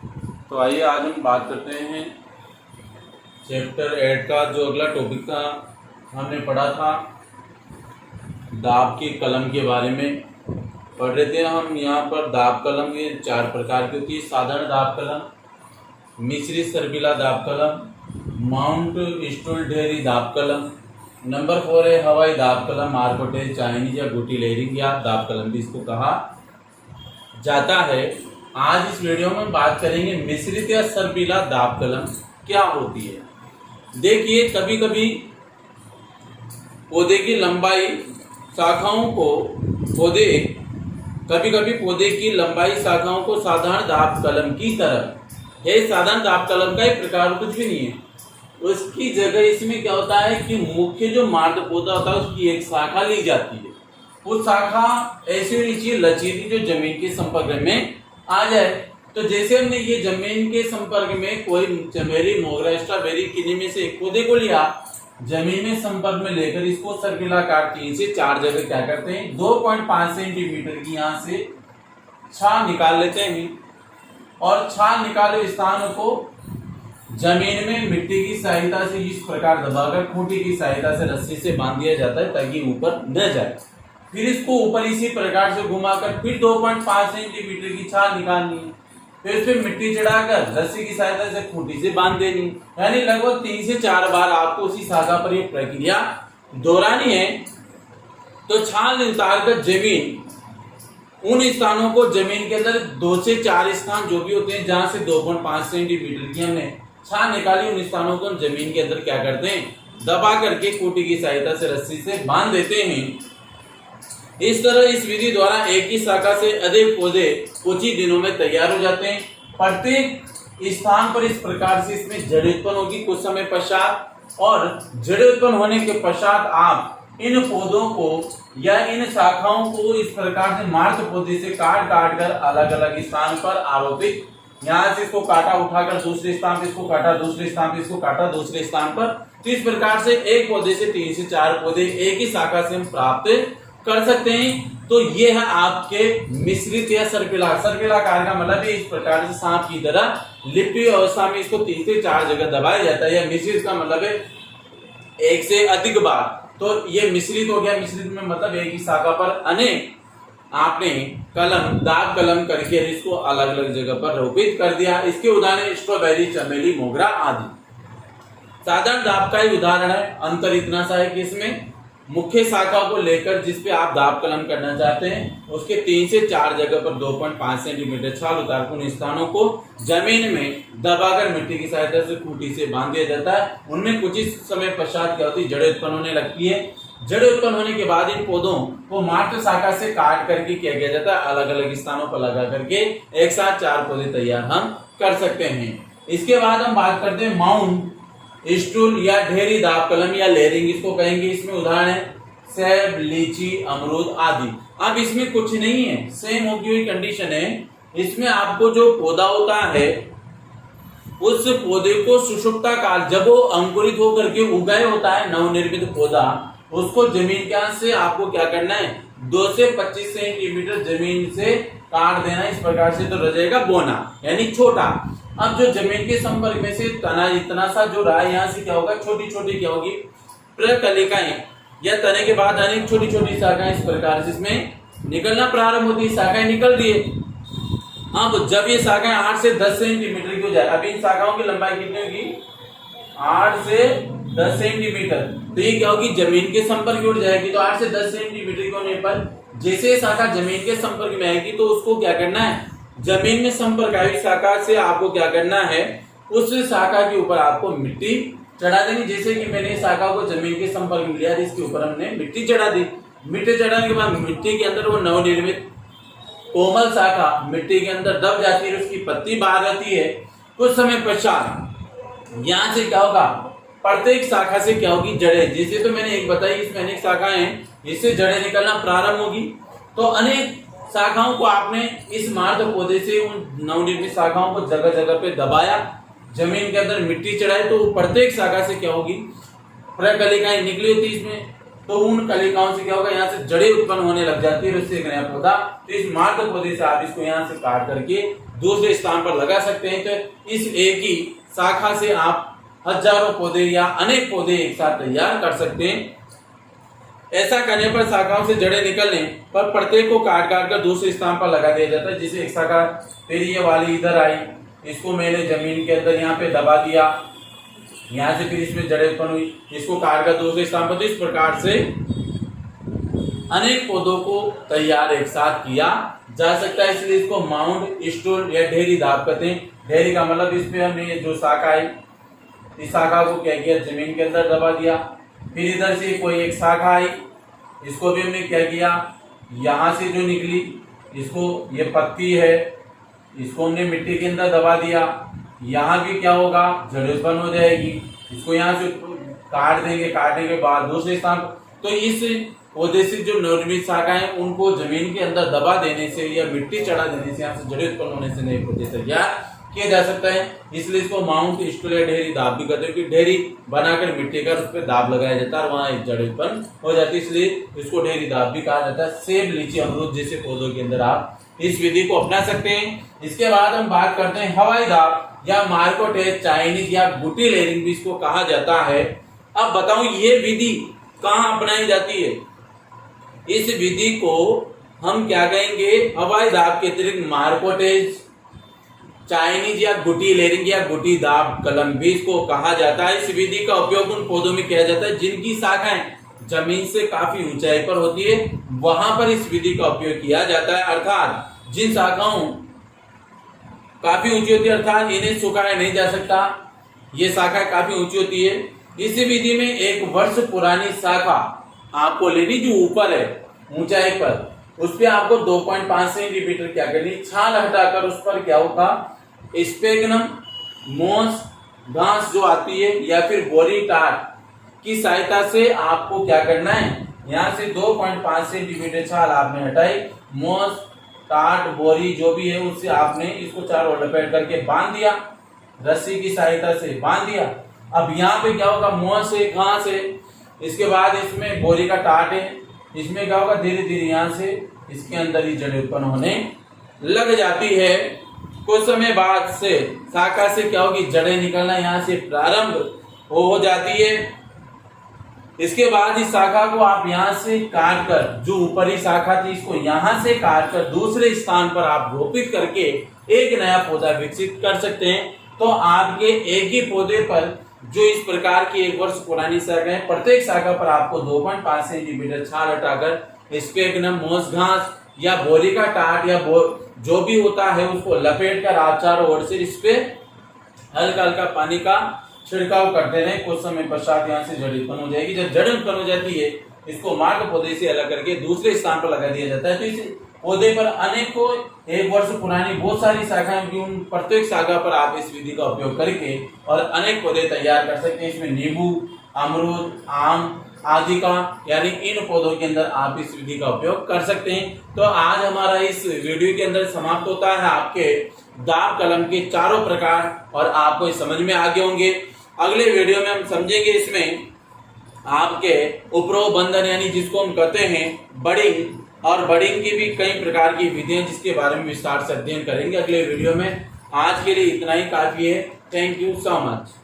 तो आइए आज हम बात करते हैं चैप्टर 8 का जो अगला टॉपिक था। हमने पढ़ा था दाब की कलम के बारे में। पढ़ रहे थे हम यहाँ पर दाब कलम के 4 प्रकार की होती है। साधारण दाब कलम, मिश्रित सर्पिला दाब कलम, माउंट स्टूल ढेरी दाब कलम। नंबर 4 है हवाई दाब कलम, मारकोटे, चाइनीज या गुटी लेयरिंग या दाब कलम भी इसको कहा जाता है। आज इस वीडियो में हम बात करेंगे मिश्रित या सर्पिला दाब कलम क्या होती है। देखिए कभी कभी पौधे की लंबाई शाखाओं को साधारण दाब कलम की तरह है। साधारण दाब कलम का एक प्रकार कुछ भी नहीं है। उसकी जगह इसमें क्या होता है कि मुख्य जो मार्ग पौधा होता है उसकी एक शाखा ली जाती है। वो शाखा ऐसी होनी चाहिए लचीली जो जमीन के संपर्क में आ जाए। तो जैसे हमने ये जमीन के संपर्क में कोई चमेली, मोगरा, स्ट्रॉबेरी किन्हीं में से एक पौधे को लिया, जमीन में संपर्क में लेकर इसको सर्पिलाकार 3 से 4 जगह क्या करते हैं 2.5 सेंटीमीटर की यहाँ से छाल निकाल लेते हैं और छाल निकाले स्थान को जमीन में मिट्टी की सहायता से इस प्रकार दबाकर खूंटी की सहायता से रस्सी से बांध दिया जाता है ताकि ऊपर न जाए। फिर इसको ऊपर इसी प्रकार से घुमाकर फिर 2.5 सेंटीमीटर की छाल निकालनी है। फिर इस पर मिट्टी चढ़ाकर रस्सी की सहायता से खूंटी से बांध देनी, यानी लगभग 3 से 4 बार आपको उसी शाखा पर यह प्रक्रिया दोहरानी है। तो छाल उतारकर जमीन उन स्थानों को जमीन के अंदर 2 से 4 स्थान जो भी होते हैं जहां से 2.5 सेंटीमीटर की हमने छाल निकाली, उन स्थानों को हम जमीन के अंदर क्या करते हैं दबा करके खूंटी की सहायता से रस्सी से बांध देते हैं। इस तरह इस विधि द्वारा एक ही शाखा से अधिक पौधे कुछ ही दिनों में तैयार हो जाते हैं। प्रत्येक स्थान पर इस प्रकार से इसमें जड़ उत्पन्न होगी कुछ समय पश्चात, और जड़ उत्पन्न होने के पश्चात आप इन पौधों को या इन शाखाओं को इस प्रकार से मार्च पौधे से काट कर अलग अलग स्थान पर आरोपित, यहाँ से इसको काटा उठाकर दूसरे स्थान पर, इसको काटा दूसरे स्थान पर, इसको काटा दूसरे स्थान पर। तो इस प्रकार से एक पौधे से 3 से 4 पौधे एक ही शाखा से हम प्राप्त कर सकते हैं। तो ये है आपके मिश्रित या सर्पिलाकार का मतलब है इस प्रकार से सांप की तरह लिपटी अवस्था में इसको 3 से 4 जगह दबाया जाता है। या मिश्रित का मतलब है एक से अधिक बार। तो ये मिश्रित हो गया। मिश्रित में मतलब एक ही शाखा पर अनेक आपने दाब कलम करके इसको अलग अलग जगह पर रोपित कर दिया। इसके उदाहरण स्ट्रॉबेरी, चमेली, मोगरा आदि। साधारण दाब का ही उदाहरण है। अंतर इतना सा है कि इसमें मुख्य शाखा को लेकर जिस पे आप दाब कलम करना चाहते हैं उसके 3 से 4 जगह पर 2.5 सेंटीमीटर छाल उतारकर उन स्थानों को जमीन में दबाकर मिट्टी की सहायता से खूंटी से बांध दिया जाता है। उनमें कुछ ही समय पश्चात क्या होती है जड़ें उत्पन्न होने लगती है। जड़ें उत्पन्न होने के बाद इन पौधों को मात्र शाखा से काट करके किया गया जाता है। अलग अलग स्थानों पर लगा करके एक साथ 4 पौधे तैयार हम कर सकते हैं। इसके बाद हम बात करते हैं माउंट स्टूल या ढेरी दाब कलम या लेयरिंग इसको कहेंगे। इसमें उदाहरण है सेब, लीची, अमरूद आदि। अब इसमें कुछ नहीं है, सेम होगी हुई कंडीशन है। इसमें आपको जो पौधा होता है उस पौधे को सुषुप्ता काल जब वो अंकुरित होकर के उगाए होता है नवनिर्मित पौधा, उसको जमीन के अंदर से आपको क्या करना है 2 से 25 सेंटीमीटर जमीन से काट देना। इस प्रकार से तो रह जाएगा बोना यानी छोटा। अब जो जमीन के संपर्क में से तना इतना सा जो रहा है यहाँ से क्या होगा छोटी छोटी क्या होगी प्रकलिकाएं या तने के बाद अनेक छोटी छोटी शाखाएं इस प्रकार से इसमें निकलना प्रारंभ होती है। शाखाएं निकल रही है। अब जब ये शाखाएं 8 से 10 सेंटीमीटर की हो जाए, अभी इन शाखाओं की लंबाई कितनी होगी 8 से 10 सेंटीमीटर। तो ये क्या होगी जमीन के संपर्क में उठ जाएगी। तो 8 से 10 सेंटीमीटर के होने पर जैसे शाखा जमीन के संपर्क में आएगी तो उसको क्या करना है जमीन में संपर्क आई शाखा से आपको क्या करना है उस शाखा के ऊपर आपको मिट्टी चढ़ा देनी। जैसे कि मैंने शाखा को जमीन के संपर्क में लिया, इसके ऊपर हमने मिट्टी चढ़ा दी। मिट्टी चढ़ाने के बाद मिट्टी के अंदर वो नवनिर्मित कोमल शाखा मिट्टी के अंदर दब जाती है, उसकी पत्ती बाहर आती है। कुछ समय पश्चात यहाँ से क्या होगा प्रत्येक शाखा से क्या होगी जड़ें। जैसे तो मैंने एक बताई इसमें अनेक शाखाएं हैं, इससे जड़ें निकलना प्रारंभ होगी। तो अनेक शाखाओं को आपने इस मार्ग पौधे से उन नवनिर्मित शाखाओं को जगह जगह पे दबाया, जमीन के अंदर मिट्टी चढ़ाई, तो प्रत्येक शाखा से क्या होगी प्रकलिकाएं निकली होती इसमें। तो उन कलिकाओं से क्या होगा, यहाँ से जड़ें उत्पन्न होने लग जाती है, उससे एक नया पौधा। तो इस मार्ग पौधे से आप इसको यहाँ से काट करके दूसरे स्थान पर लगा सकते हैं। तो इस एक ही शाखा से आप हजारों पौधे या अनेक पौधे एक साथ तैयार कर सकते हैं। ऐसा करने पर शाखाओं से जड़ें निकलने पर प्रत्येक को काट काट कर दूसरे स्थान पर लगा दिया जाता है। जिसे एक शाखा फिर ये वाली इधर आई, इसको मैंने जमीन के अंदर यहाँ पे दबा दिया, यहाँ से फिर इसमें जड़ें उत्पन्न हुई, इसको काट कर दूसरे स्थान पर। तो इस प्रकार से अनेक पौधों को तैयार एक साथ किया जा सकता है। इसलिए इसको माउंट स्टूल या ढेरी दाब कहते हैं। ढेरी का मतलब इस पे हमने जो शाखा आई, इस शाखा को क्या किया, जमीन के अंदर दबा दिया। फिर इधर से कोई एक शाखा आई, इसको भी हमने क्या किया, यहाँ से जो निकली, इसको ये पत्ती है, इसको हमने मिट्टी के अंदर दबा दिया। यहाँ भी क्या होगा, जड़ उत्पन्न हो जाएगी। इसको यहाँ से काट देंगे, काटने के बाद दूसरे स्थान। तो इस पौधे से जो नवनिर्मित शाखा है उनको जमीन के अंदर दबा देने से या मिट्टी चढ़ा देने से, यहाँ से जड़ उत्पन्न होने से नए पौधे तैयार किया जा सकता है। इसलिए इसको माउंट स्टूल या ढेरी दाब भी कहते हैं, कि ढेरी बनाकर मिट्टी का उस पर दाब लगाया जाता है और वहां एक जड़ उत्पन्न हो जाती है, इसलिए इसको ढेरी दाब भी कहा जाता है। सेब, लीची, अमरूद जैसे पौधों के अंदर आप इस विधि को अपना सकते हैं। इसके बाद हम बात करते हैं हवाई दाब या मार्कोटेज, चाइनीज या गुटी लेयरिंग भी इसको कहा जाता है। अब बताऊं ये विधि कहाँ अपनाई जाती है। इस विधि को हम क्या कहेंगे, हवाई दाब के अतिरिक्त मार्कोटेज, चाइनीज या गुटी लेयरिंग या गुटी दाब कलम भी इसको कहा जाता है। इस विधि का उपयोग उन पौधों में किया जाता है जिनकी शाखाएं जमीन से काफी ऊंचाई पर होती है, वहां पर इस विधि का उपयोग किया जाता है। अर्थात जिन शाखाओं काफी ऊंची होती है, अर्थात इन्हें सुखाया नहीं जा सकता, ये शाखा काफी ऊंची होती है। इस विधि में 1 वर्ष पुरानी शाखा आपको लेनी, जो ऊपर है ऊंचाई पर, उस पर आपको 2.5 सेंटीमीटर क्या करनी, छाल हटाकर उस पर क्या होगा, स्पेगनम मोस घास जो आती है या फिर बोरी टाट की सहायता से आपको क्या करना है, यहाँ से 2.5 सेंटीमीटर छाल आपने हटाई, मोस टाट बोरी जो भी है उससे आपने इसको चारों ओर लपेट करके बांध दिया, रस्सी की सहायता से बांध दिया। अब यहाँ पे क्या होगा, मोस है, घास है, इसके बाद इसमें बोरी का टाट है, इसमें क्या होगा, धीरे धीरे यहाँ से इसके अंदर ही जड़ उत्पन्न होने लग जाती है। कुछ समय बाद से शाखा से क्या होगी, जड़ें निकलना यहाँ से प्रारंभ हो जाती है। इसके बाद इस शाखा को आप यहाँ से काट कर, जो ऊपरी शाखा थी इसको यहाँ से काट कर दूसरे स्थान पर आप रोपित करके एक नया पौधा विकसित कर सकते हैं। तो आपके एक ही पौधे पर जो इस प्रकार की 1 वर्ष पुरानी शाखा है, प्रत्येक शाखा पर आपको 2.5 सेंटीमीटर छाल हटाकर स्पेगनम मोस घास या बोरी का टाट या जो भी होता है उसको लपेट कर आप चारों ओर से इस पे हल्का हल्का पानी का छिड़काव करते रहे। कुछ समय पश्चात यहाँ से जड़ उत्पन्न हो जाएगी। जब जड़ उत्पन्न हो जाती है, इसको मार्ग पौधे से अलग करके दूसरे स्थान पर लगा दिया जाता है। तो इस पौधे पर अनेकों 1 वर्ष पुरानी बहुत सारी शाखाएं होंगी, उन प्रत्येक शाखा पर आप इस विधि का उपयोग करके और अनेक पौधे तैयार कर सकते हैं। इसमें नींबू, अमरूद, आम आदि का, यानी इन पौधों के अंदर आप इस विधि का उपयोग कर सकते हैं। तो आज हमारा इस वीडियो के अंदर समाप्त होता है आपके दाब कलम के चारों प्रकार, और आपको समझ में आ गए होंगे। अगले वीडियो में हम समझेंगे इसमें आपके उपरोह बंधन, यानी जिसको हम कहते हैं बडिंग, और बडिंग की भी कई प्रकार की विधियां जिसके बारे में विस्तार से अध्ययन करेंगे अगले वीडियो में। आज के लिए इतना ही काफी है। Thank you so much.